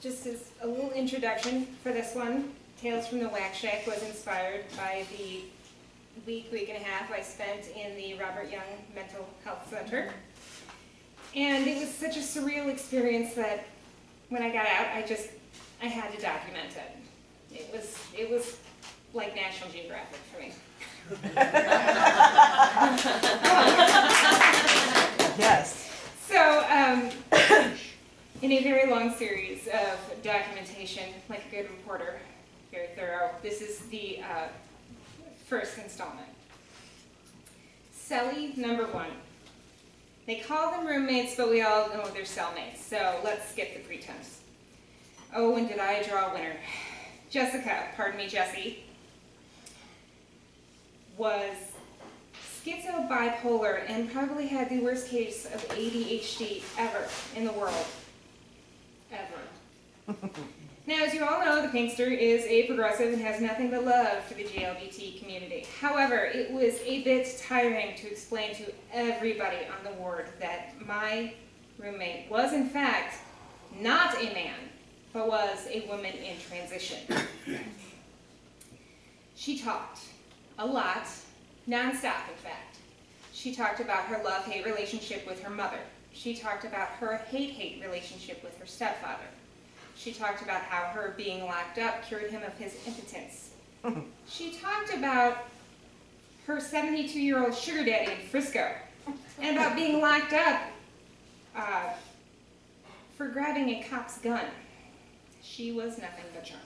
just as a little introduction for this one, Tales from the Whack Shack was inspired by the week and a half I spent in the Robert Young Mental Health Center. And it was such a surreal experience that when I got out, I had to document it. It was like National Geographic for me. Yes. So, in a very long series of documentation, like a good reporter, very thorough, this is the first installment. Cellie number 1. They call them roommates, but we all know they're cellmates, so let's skip the pretense. Oh, and did I draw a winner? Jessica, pardon me, Jessie, was schizo-bipolar and probably had the worst case of ADHD ever in the world. Ever. Now, as you all know, the Pinkster is a progressive and has nothing but love for the GLBT community. However, it was a bit tiring to explain to everybody on the ward that my roommate was, in fact, not a man, but was a woman in transition. She talked a lot, nonstop, in fact. She talked about her love-hate relationship with her mother. She talked about her hate-hate relationship with her stepfather. She talked about how her being locked up cured him of his impotence. She talked about her 72-year-old sugar daddy in Frisco, and about being locked up for grabbing a cop's gun. She was nothing but charm.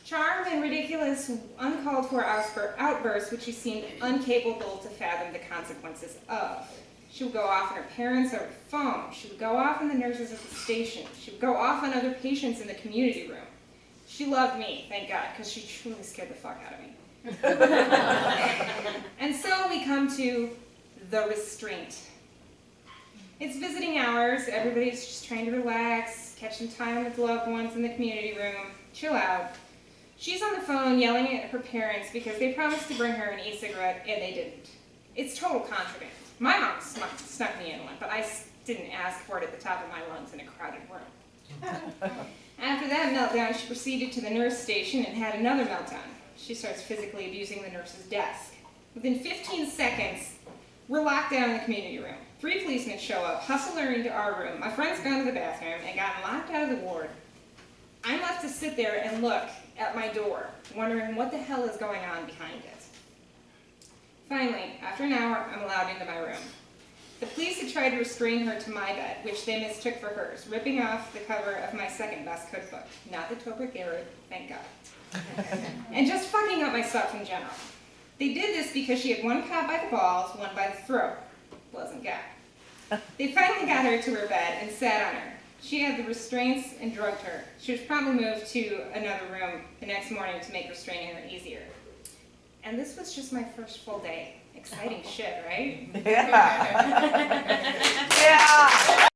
Charm and ridiculous, uncalled for outbursts which she seemed incapable to fathom the consequences of. She would go off on her parents over the phone. She would go off on the nurses at the station. She would go off on other patients in the community room. She loved me, thank God, because she truly scared the fuck out of me. And so we come to the restraint. It's visiting hours. Everybody's just trying to relax, catch some time with loved ones in the community room, chill out. She's on the phone yelling at her parents because they promised to bring her an e-cigarette and they didn't. It's total contraband. My mom snuck me in one, but I didn't ask for it at the top of my lungs in a crowded room. After that meltdown, she proceeded to the nurse station and had another meltdown. She starts physically abusing the nurse's desk. Within 15 seconds, we're locked down in the community room. 3 policemen show up, hustle her into our room. My friend's gone to the bathroom and gotten locked out of the ward. I'm left to sit there and look at my door, wondering what the hell is going on behind it. Finally, after an hour, I'm allowed into my room. The police had tried to restrain her to my bed, which they mistook for hers, ripping off the cover of my second-best cookbook, not the Topper Garrett, thank God, and just fucking up my stuff in general. They did this because she had one caught by the balls, one by the throat. Wasn't got. They finally got her to her bed and sat on her. She had the restraints and drugged her. She was promptly moved to another room the next morning to make restraining her easier. And this was just my first full day. Exciting shit, right? Yeah. Yeah.